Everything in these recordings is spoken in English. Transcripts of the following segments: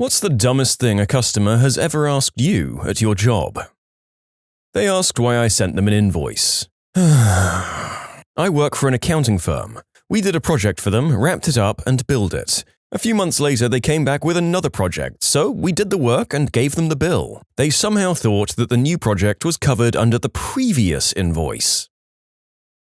What's the dumbest thing a customer has ever asked you at your job? They asked why I sent them an invoice. I work for an accounting firm. We did a project for them, wrapped it up, and billed it. A few months later, they came back with another project, so we did the work and gave them the bill. They somehow thought that the new project was covered under the previous invoice.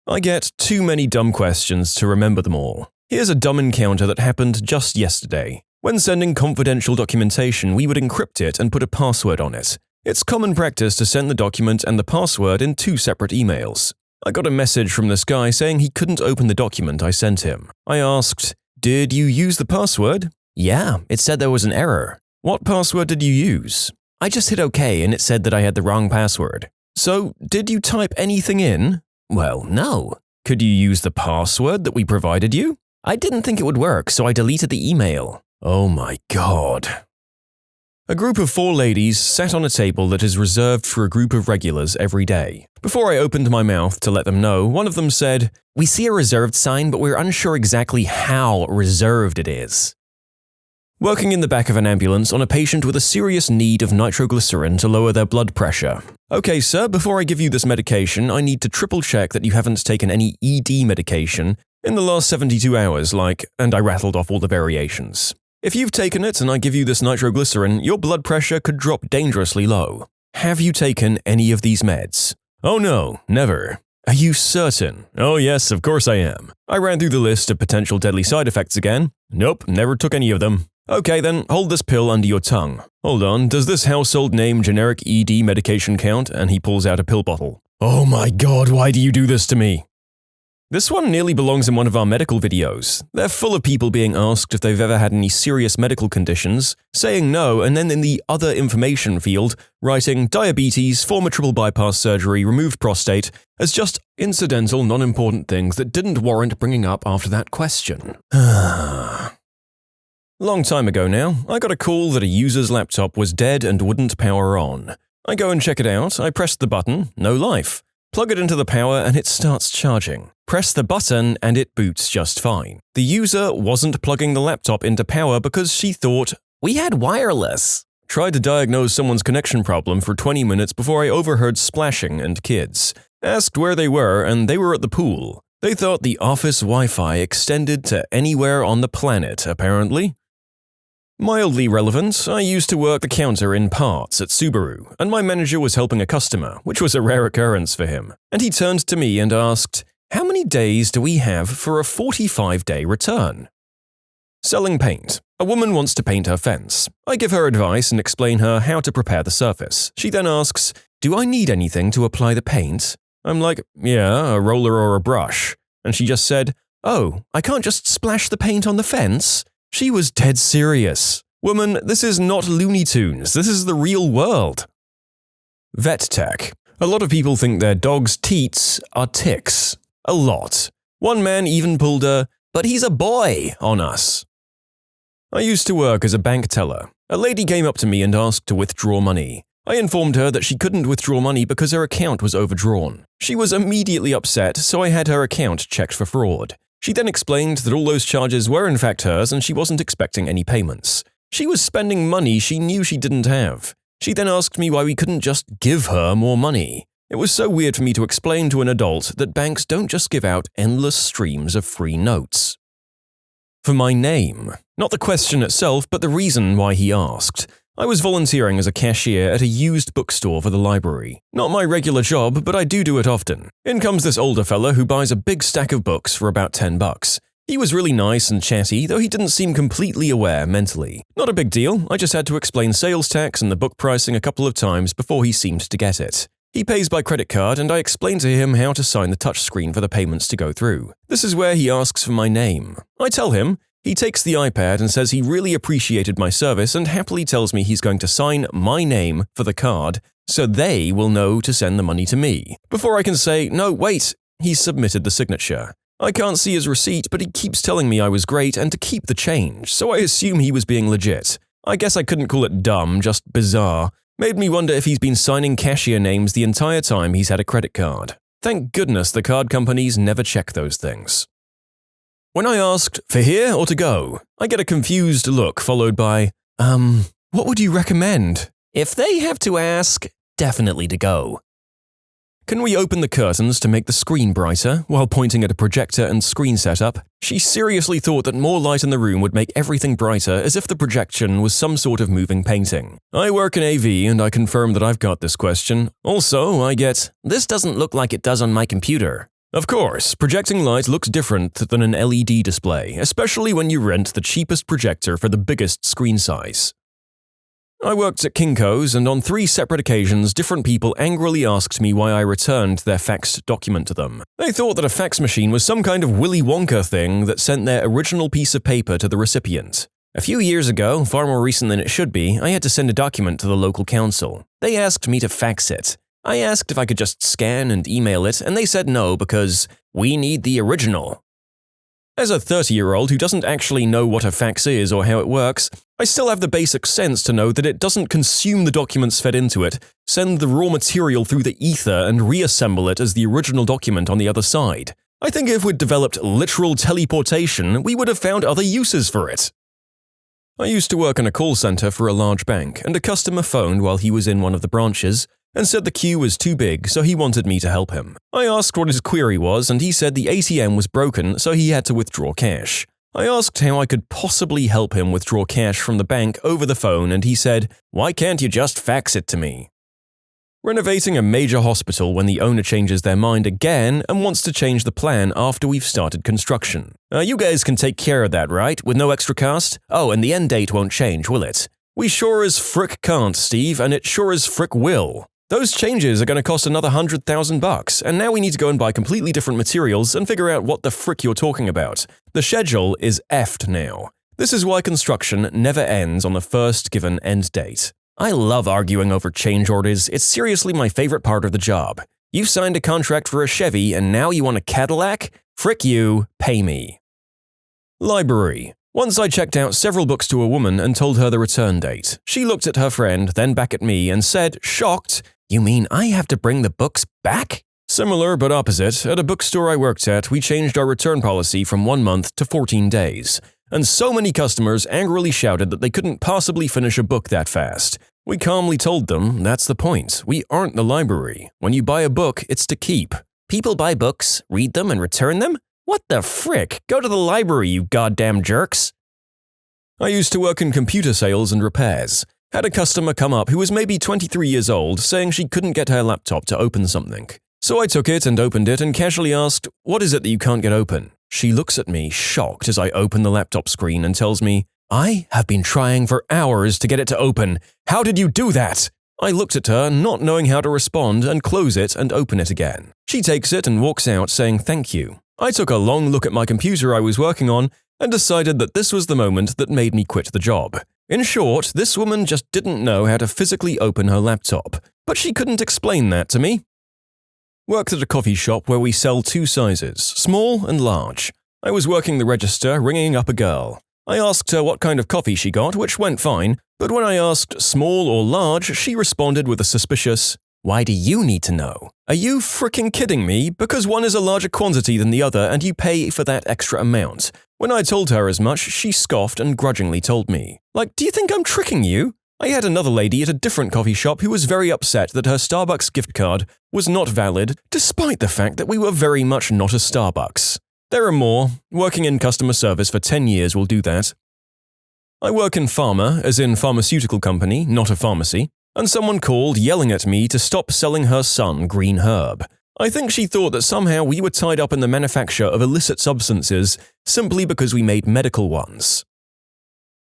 I get too many dumb questions to remember them all. Here's a dumb encounter that happened just yesterday. When sending confidential documentation, we would encrypt it and put a password on it. It's common practice to send the document and the password in 2 separate emails. I got a message from this guy saying he couldn't open the document I sent him. I asked, "Did you use the password?" "Yeah, it said there was an error." "What password did you use?" "I just hit OK and it said that I had the wrong password." "So, did you type anything in?" "Well, no." "Could you use the password that we provided you?" "I didn't think it would work, so I deleted the email." Oh my God. A group of 4 ladies sat on a table that is reserved for a group of regulars every day. Before I opened my mouth to let them know, one of them said, "We see a reserved sign, but we're unsure exactly how reserved it is." Working in the back of an ambulance on a patient with a serious need of nitroglycerin to lower their blood pressure. "Okay, sir, before I give you this medication, I need to triple check that you haven't taken any ED medication in the last 72 hours, and I rattled off all the variations. If you've taken it and I give you this nitroglycerin, your blood pressure could drop dangerously low. Have you taken any of these meds?" "Oh no, never." "Are you certain?" "Oh yes, of course I am." I ran through the list of potential deadly side effects again. "Nope, never took any of them." "Okay then, hold this pill under your tongue." "Hold on, does this household name generic ED medication count?" And he pulls out a pill bottle. "Oh my God, why do you do this to me?" This one nearly belongs in one of our medical videos. They're full of people being asked if they've ever had any serious medical conditions, saying no, and then in the other information field, writing diabetes, former triple bypass surgery, removed prostate, as just incidental, non-important things that didn't warrant bringing up after that question. Long time ago now, I got a call that a user's laptop was dead and wouldn't power on. I go and check it out, I press the button, no life. Plug it into the power and it starts charging. Press the button and it boots just fine. The user wasn't plugging the laptop into power because she thought, "We had wireless." Tried to diagnose someone's connection problem for 20 minutes before I overheard splashing and kids. Asked where they were and they were at the pool. They thought the office Wi-Fi extended to anywhere on the planet, apparently. Mildly relevant, I used to work the counter in parts at Subaru, and my manager was helping a customer, which was a rare occurrence for him. And he turned to me and asked, "How many days do we have for a 45-day return?" Selling paint. A woman wants to paint her fence. I give her advice and explain her how to prepare the surface. She then asks, "Do I need anything to apply the paint?" I'm like, "Yeah, a roller or a brush." And she just said, "Oh, I can't just splash the paint on the fence?" She was dead serious. "Woman, this is not Looney Tunes, this is the real world." Vet tech. A lot of people think their dog's teats are ticks. A lot. One man even pulled a, "But he's a boy," on us. I used to work as a bank teller. A lady came up to me and asked to withdraw money. I informed her that she couldn't withdraw money because her account was overdrawn. She was immediately upset, so I had her account checked for fraud. She then explained that all those charges were in fact hers and she wasn't expecting any payments. She was spending money she knew she didn't have. She then asked me why we couldn't just give her more money. It was so weird for me to explain to an adult that banks don't just give out endless streams of free notes. For my name. Not the question itself, but the reason why he asked. I was volunteering as a cashier at a used bookstore for the library. Not my regular job, but I do it often. In comes this older fella who buys a big stack of books for about $10. He was really nice and chatty, though he didn't seem completely aware mentally. Not a big deal, I just had to explain sales tax and the book pricing a couple of times before he seemed to get it. He pays by credit card and I explain to him how to sign the touchscreen for the payments to go through. This is where he asks for my name. I tell him. He takes the iPad and says he really appreciated my service and happily tells me he's going to sign my name for the card so they will know to send the money to me. Before I can say, "No, wait," he's submitted the signature. I can't see his receipt, but he keeps telling me I was great and to keep the change, so I assume he was being legit. I guess I couldn't call it dumb, just bizarre. Made me wonder if he's been signing cashier names the entire time he's had a credit card. Thank goodness the card companies never check those things. When I asked, "For here or to go?" I get a confused look followed by, What would you recommend? If they have to ask, definitely to go. Can we open the curtains to make the screen brighter while pointing at a projector and screen setup? She seriously thought that more light in the room would make everything brighter, as if the projection was some sort of moving painting. I work in AV and I confirm that I've got this question. Also, I get, "This doesn't look like it does on my computer." Of course, projecting light looks different than an LED display, especially when you rent the cheapest projector for the biggest screen size. I worked at Kinko's, and on 3 separate occasions, different people angrily asked me why I returned their faxed document to them. They thought that a fax machine was some kind of Willy Wonka thing that sent their original piece of paper to the recipient. A few years ago, far more recent than it should be, I had to send a document to the local council. They asked me to fax it. I asked if I could just scan and email it, and they said no because we need the original. As a 30-year-old who doesn't actually know what a fax is or how it works, I still have the basic sense to know that it doesn't consume the documents fed into it, send the raw material through the ether and reassemble it as the original document on the other side. I think if we'd developed literal teleportation, we would have found other uses for it. I used to work in a call center for a large bank, and a customer phoned while he was in one of the branches and said the queue was too big, so he wanted me to help him. I asked what his query was, and he said the ATM was broken, so he had to withdraw cash. I asked how I could possibly help him withdraw cash from the bank over the phone, and he said, "Why can't you just fax it to me?" Renovating a major hospital when the owner changes their mind again and wants to change the plan after we've started construction. You guys can take care of that, right? With no extra cost? Oh, and the end date won't change, will it? We sure as frick can't, Steve, and it sure as frick will. Those changes are going to cost another $100,000, and now we need to go and buy completely different materials and figure out what the frick you're talking about. The schedule is effed now. This is why construction never ends on the first given end date. I love arguing over change orders. It's seriously my favorite part of the job. You've signed a contract for a Chevy and now you want a Cadillac? Frick you, pay me. Library. Once I checked out several books to a woman and told her the return date. She looked at her friend, then back at me and said, shocked, "You mean I have to bring the books back?" Similar but opposite, at a bookstore I worked at, we changed our return policy from 1 month to 14 days. And so many customers angrily shouted that they couldn't possibly finish a book that fast. We calmly told them, that's the point. We aren't the library. When you buy a book, it's to keep. People buy books, read them, and return them? What the frick? Go to the library, you goddamn jerks. I used to work in computer sales and repairs. Had a customer come up who was maybe 23 years old, saying she couldn't get her laptop to open something. So I took it and opened it and casually asked, "What is it that you can't get open?" She looks at me, shocked, as I open the laptop screen and tells me, "I have been trying for hours to get it to open. How did you do that?" I looked at her, not knowing how to respond, and close it and open it again. She takes it and walks out saying thank you. I took a long look at my computer I was working on and decided that this was the moment that made me quit the job. In short, this woman just didn't know how to physically open her laptop, but she couldn't explain that to me. Worked at a coffee shop where we sell 2 sizes, small and large. I was working the register, ringing up a girl. I asked her what kind of coffee she got, which went fine, but when I asked small or large, she responded with a suspicious, "Why do you need to know? Are you fricking kidding me? Because one is a larger quantity than the other and you pay for that extra amount." When I told her as much, she scoffed and grudgingly told me, "Like, do you think I'm tricking you?" I had another lady at a different coffee shop who was very upset that her Starbucks gift card was not valid, despite the fact that we were very much not a Starbucks. There are more. Working in customer service for 10 years will do that. I work in pharma, as in pharmaceutical company, not a pharmacy, and someone called yelling at me to stop selling her son green herb. I think she thought that somehow we were tied up in the manufacture of illicit substances simply because we made medical ones.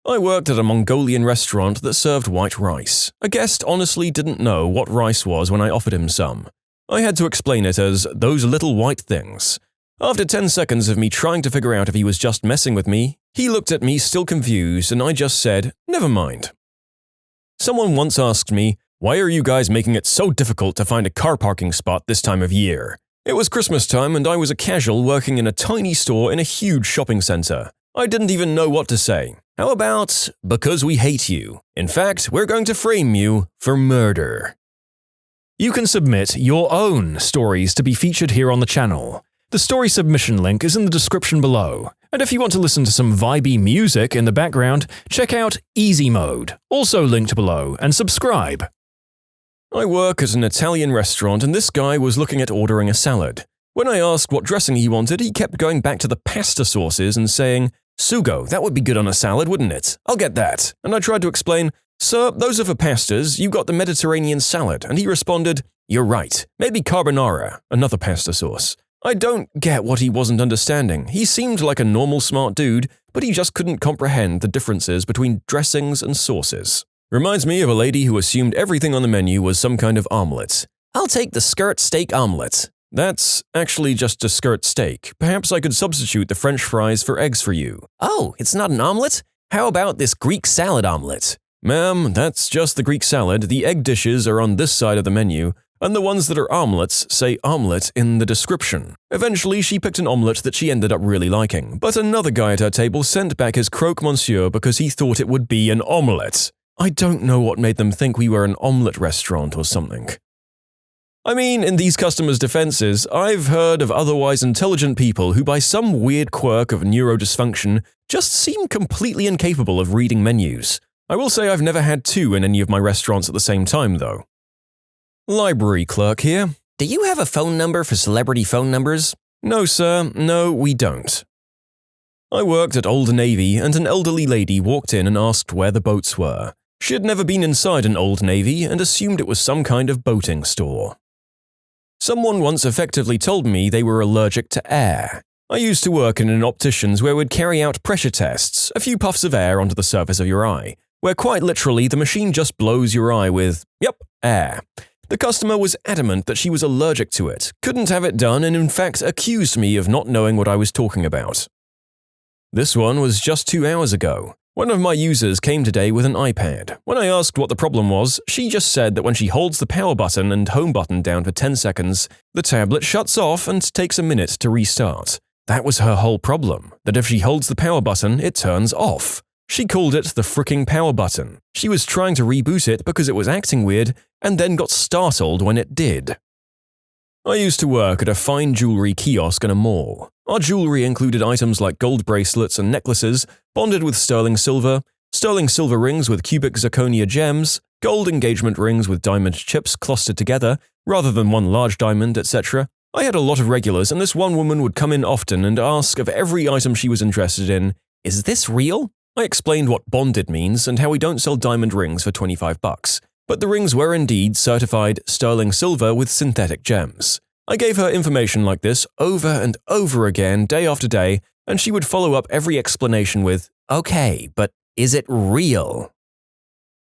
I worked at a Mongolian restaurant that served white rice. A guest honestly didn't know what rice was when I offered him some. I had to explain it as those little white things. After 10 seconds of me trying to figure out if he was just messing with me, he looked at me still confused and I just said, "Never mind." Someone once asked me, "Why are you guys making it so difficult to find a car parking spot this time of year?" It was Christmas time and I was a casual working in a tiny store in a huge shopping center. I didn't even know what to say. How about, "Because we hate you. In fact, we're going to frame you for murder." You can submit your own stories to be featured here on the channel. The story submission link is in the description below. And if you want to listen to some vibey music in the background, check out easymode, also linked below, and subscribe. I work at an Italian restaurant and this guy was looking at ordering a salad. When I asked what dressing he wanted, he kept going back to the pasta sauces and saying, "Sugo, that would be good on a salad, wouldn't it? I'll get that." And I tried to explain, "Sir, those are for pastas, you got the Mediterranean salad." And he responded, "You're right, maybe carbonara, another pasta sauce." I don't get what he wasn't understanding. He seemed like a normal smart dude, but he just couldn't comprehend the differences between dressings and sauces. Reminds me of a lady who assumed everything on the menu was some kind of omelet. "I'll take the skirt steak omelet." That's actually just a skirt steak. Perhaps I could substitute the French fries for eggs for you. "Oh, it's not an omelet? How about this Greek salad omelet?" "Ma'am, that's just the Greek salad. The egg dishes are on this side of the menu, and the ones that are omelets say omelet in the description." Eventually, she picked an omelet that she ended up really liking, but another guy at her table sent back his croque monsieur because he thought it would be an omelet. I don't know what made them think we were an omelet restaurant or something. I mean, in these customers' defenses, I've heard of otherwise intelligent people who by some weird quirk of neurodysfunction just seem completely incapable of reading menus. I will say I've never had two in any of my restaurants at the same time, though. Library clerk here. "Do you have a phone number for celebrity phone numbers?" "No, sir. No, we don't." I worked at Old Navy and an elderly lady walked in and asked where the boats were. She had never been inside an Old Navy and assumed it was some kind of boating store. Someone once effectively told me they were allergic to air. I used to work in an optician's where we'd carry out pressure tests, a few puffs of air onto the surface of your eye, where quite literally the machine just blows your eye with, air. The customer was adamant that she was allergic to it, couldn't have it done, and in fact accused me of not knowing what I was talking about. This one was just 2 hours ago. One of my users came today with an iPad. When I asked what the problem was, she just said that when she holds the power button and home button down for 10 seconds, the tablet shuts off and takes a minute to restart. That was her whole problem, that if she holds the power button, it turns off. She called it the fricking power button. She was trying to reboot it because it was acting weird, and then got startled when it did. I used to work at a fine jewelry kiosk in a mall. Our jewelry included items like gold bracelets and necklaces bonded with sterling silver rings with cubic zirconia gems, gold engagement rings with diamond chips clustered together rather than one large diamond, etc. I had a lot of regulars, and this one woman would come in often and ask of every item she was interested in, "Is this real?" I explained what bonded means and how we don't sell diamond rings for $25, but the rings were indeed certified sterling silver with synthetic gems. I gave her information like this over and over again, day after day, and she would follow up every explanation with, "Okay, but is it real?"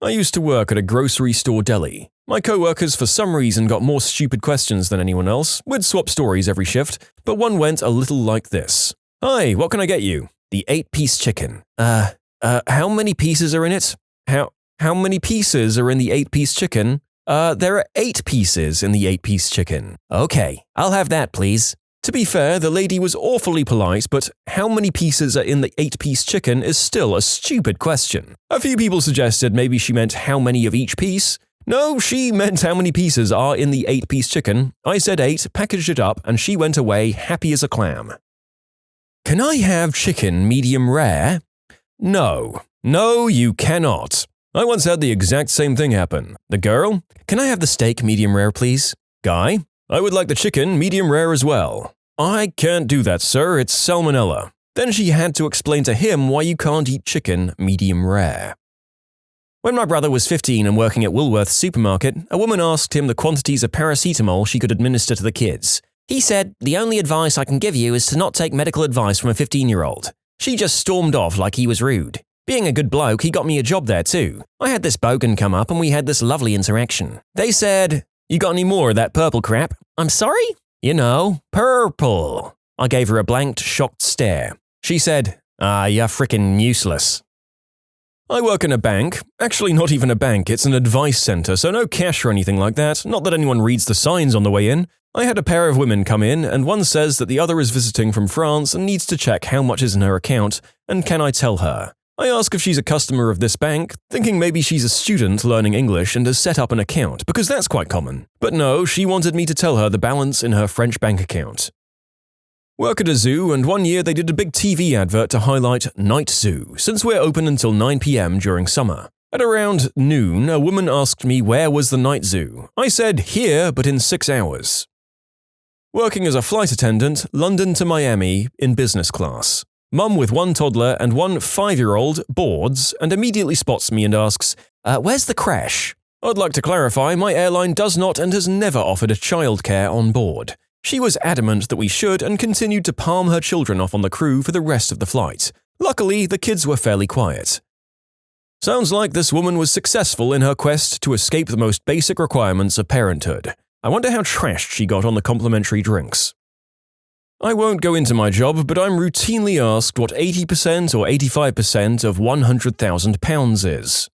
I used to work at a grocery store deli. My co-workers for some reason got more stupid questions than anyone else. We'd swap stories every shift, but one went a little like this. "Hi, what can I get you?" "The 8-piece chicken." How many pieces are in it?" How many pieces are in the 8-piece chicken?" There are 8 pieces in the 8-piece chicken." "Okay, I'll have that, please." To be fair, the lady was awfully polite, but how many pieces are in the 8-piece chicken is still a stupid question. A few people suggested maybe she meant how many of each piece. No, she meant how many pieces are in the 8-piece chicken. I said 8, packaged it up, and she went away happy as a clam. "Can I have chicken medium rare?" No, you cannot. I once had the exact same thing happen. The girl, "Can I have the steak medium rare, please?" Guy, "I would like the chicken medium rare as well." "I can't do that, sir, it's salmonella." Then she had to explain to him why you can't eat chicken medium rare. When my brother was 15 and working at Woolworth's supermarket, a woman asked him the quantities of paracetamol she could administer to the kids. He said, "The only advice I can give you is to not take medical advice from a 15-year-old. She just stormed off like he was rude. Being a good bloke, he got me a job there too. I had this bogan come up and we had this lovely interaction. They said, "You got any more of that purple crap?" "I'm sorry?" "You know, purple." I gave her a blanked, shocked stare. She said, "You're frickin' useless." I work in a bank. Actually, not even a bank, it's an advice center, so no cash or anything like that, not that anyone reads the signs on the way in. I had a pair of women come in, and one says that the other is visiting from France and needs to check how much is in her account, and can I tell her? I ask if she's a customer of this bank, thinking maybe she's a student learning English and has set up an account, because that's quite common. But no, she wanted me to tell her the balance in her French bank account. Work at a zoo, and one year they did a big TV advert to highlight Night Zoo, since we're open until 9 p.m. during summer. At around noon, a woman asked me where was the night zoo. I said, here, but in 6 hours. Working as a flight attendant, London to Miami, in business class. Mum with 1 toddler and 1 5-year-old boards and immediately spots me and asks, where's the crash? I'd like to clarify, my airline does not and has never offered a childcare on board. She was adamant that we should and continued to palm her children off on the crew for the rest of the flight. Luckily, the kids were fairly quiet. Sounds like this woman was successful in her quest to escape the most basic requirements of parenthood. I wonder how trashed she got on the complimentary drinks. I won't go into my job, but I'm routinely asked what 80% or 85% of £100,000 is.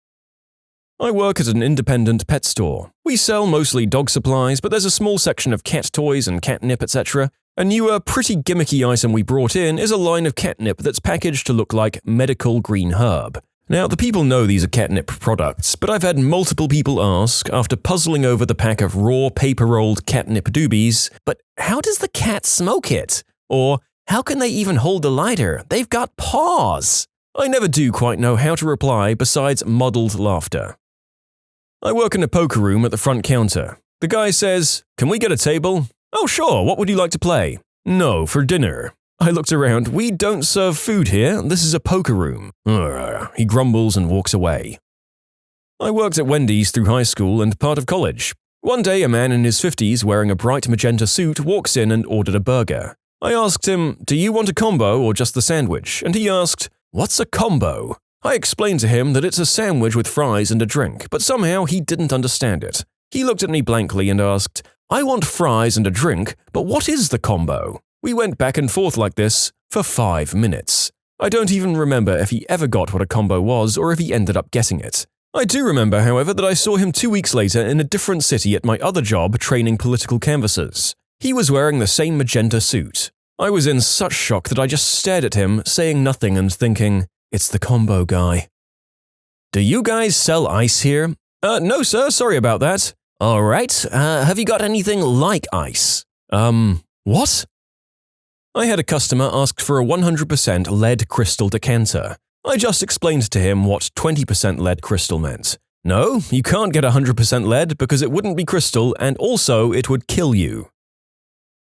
I work at an independent pet store. We sell mostly dog supplies, but there's a small section of cat toys and catnip, etc. A newer, pretty gimmicky item we brought in is a line of catnip that's packaged to look like medical green herb. Now, the people know these are catnip products, but I've had multiple people ask, after puzzling over the pack of raw, paper-rolled catnip doobies, but how does the cat smoke it? Or, how can they even hold a lighter? They've got paws! I never do quite know how to reply besides muddled laughter. I work in a poker room at the front counter. The guy says, "Can we get a table?" "Oh sure, what would you like to play?" "No, for dinner." I looked around. "We don't serve food here, this is a poker room." He grumbles and walks away. I worked at Wendy's through high school and part of college. One day a man in his 50s wearing a bright magenta suit walks in and ordered a burger. I asked him, "Do you want a combo or just the sandwich?" And he asked, "What's a combo?" I explained to him that it's a sandwich with fries and a drink, but somehow he didn't understand it. He looked at me blankly and asked, "I want fries and a drink, but what is the combo?" We went back and forth like this for 5 minutes. I don't even remember if he ever got what a combo was or if he ended up getting it. I do remember, however, that I saw him 2 weeks later in a different city at my other job training political canvassers. He was wearing the same magenta suit. I was in such shock that I just stared at him, saying nothing and thinking, it's the combo guy. "Do you guys sell ice here?" No sir, sorry about that." "Alright, have you got anything like ice?" What?" I had a customer ask for a 100% lead crystal decanter. I just explained to him what 20% lead crystal meant. No, you can't get 100% lead because it wouldn't be crystal and also it would kill you.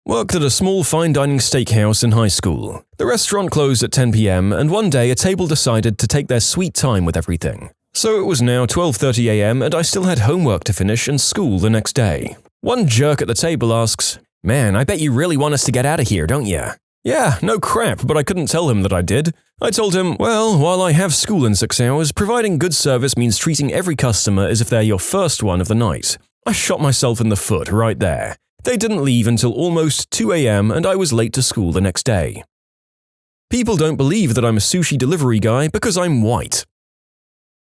Worked at a small fine dining steakhouse in high school. The restaurant closed at 10 p.m. and one day a table decided to take their sweet time with everything. So it was now 12:30 a.m. and I still had homework to finish and school the next day. One jerk at the table asks, "Man, I bet you really want us to get out of here, don't you?" Yeah, no crap, but I couldn't tell him that I did. I told him, well, while I have school in 6 hours, providing good service means treating every customer as if they're your first one of the night. I shot myself in the foot right there. They didn't leave until almost 2 a.m. and I was late to school the next day. People don't believe that I'm a sushi delivery guy because I'm white.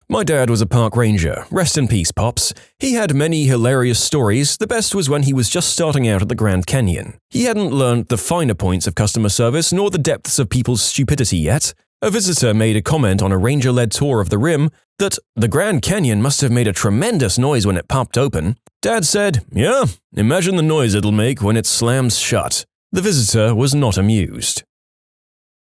My dad was a park ranger. Rest in peace, Pops. He had many hilarious stories. The best was when he was just starting out at the Grand Canyon. He hadn't learned the finer points of customer service nor the depths of people's stupidity yet. A visitor made a comment on a ranger-led tour of the rim that the Grand Canyon must have made a tremendous noise when it popped open. Dad said, "Yeah, imagine the noise it'll make when it slams shut." The visitor was not amused.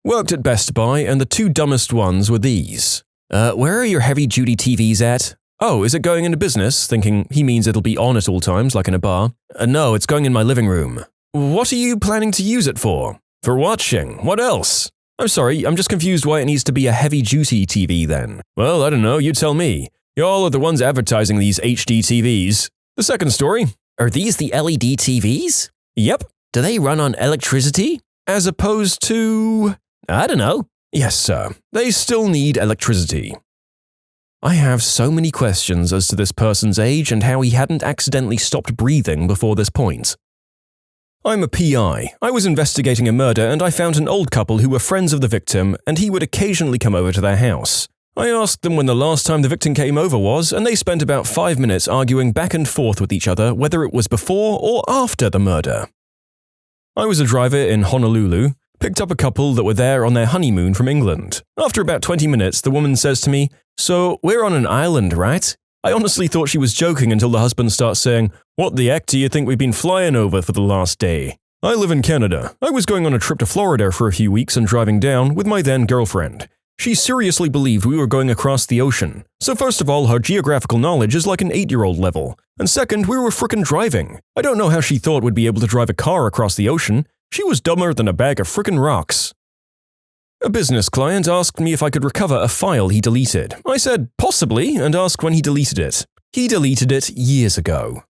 Worked at Best Buy, and the 2 dumbest ones were these. Where are your heavy-duty TVs at?" "Oh, is it going into business?" thinking he means it'll be on at all times, like in a bar. "No, it's going in my living room." "What are you planning to use it for?" "For watching. What else?" "I'm sorry, I'm just confused why it needs to be a heavy-duty TV then." "Well, I don't know, you tell me. Y'all are the ones advertising these HD TVs." The second story. "Are these the LED TVs?" "Yep." "Do they run on electricity?" "As opposed to…" "I don't know." "Yes, sir. They still need electricity." I have so many questions as to this person's age and how he hadn't accidentally stopped breathing before this point. I'm a PI. I was investigating a murder and I found an old couple who were friends of the victim and he would occasionally come over to their house. I asked them when the last time the victim came over was and they spent about 5 minutes arguing back and forth with each other whether it was before or after the murder. I was a driver in Honolulu. Picked up a couple that were there on their honeymoon from England. After about 20 minutes, the woman says to me, "So, we're on an island, right?" I honestly thought she was joking until the husband starts saying, "What the heck do you think we've been flying over for the last day?" I live in Canada. I was going on a trip to Florida for a few weeks and driving down with my then girlfriend. She seriously believed we were going across the ocean. So first of all, her geographical knowledge is like an 8-year-old level. And second, we were frickin' driving. I don't know how she thought we'd be able to drive a car across the ocean. She was dumber than a bag of frickin' rocks. A business client asked me if I could recover a file he deleted. I said, possibly, and asked when he deleted it. He deleted it years ago.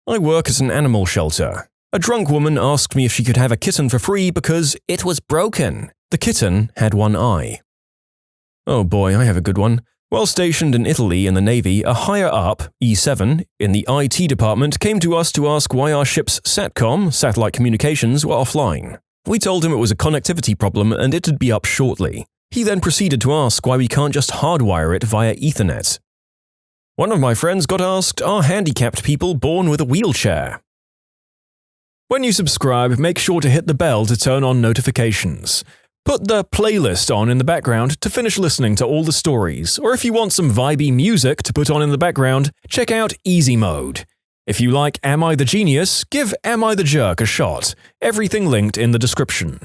I work at an animal shelter. A drunk woman asked me if she could have a kitten for free because it was broken. The kitten had one eye. Oh boy, I have a good one. While stationed in Italy in the Navy, a higher-up, E7, in the IT department came to us to ask why our ship's SATCOM, satellite communications, were offline. We told him it was a connectivity problem and it'd be up shortly. He then proceeded to ask why we can't just hardwire it via Ethernet. One of my friends got asked, are handicapped people born with a wheelchair? When you subscribe, make sure to hit the bell to turn on notifications. Put the playlist on in the background to finish listening to all the stories, or if you want some vibey music to put on in the background, check out easymode. If you like Am I the Genius, give Am I the Jerk a shot. Everything linked in the description.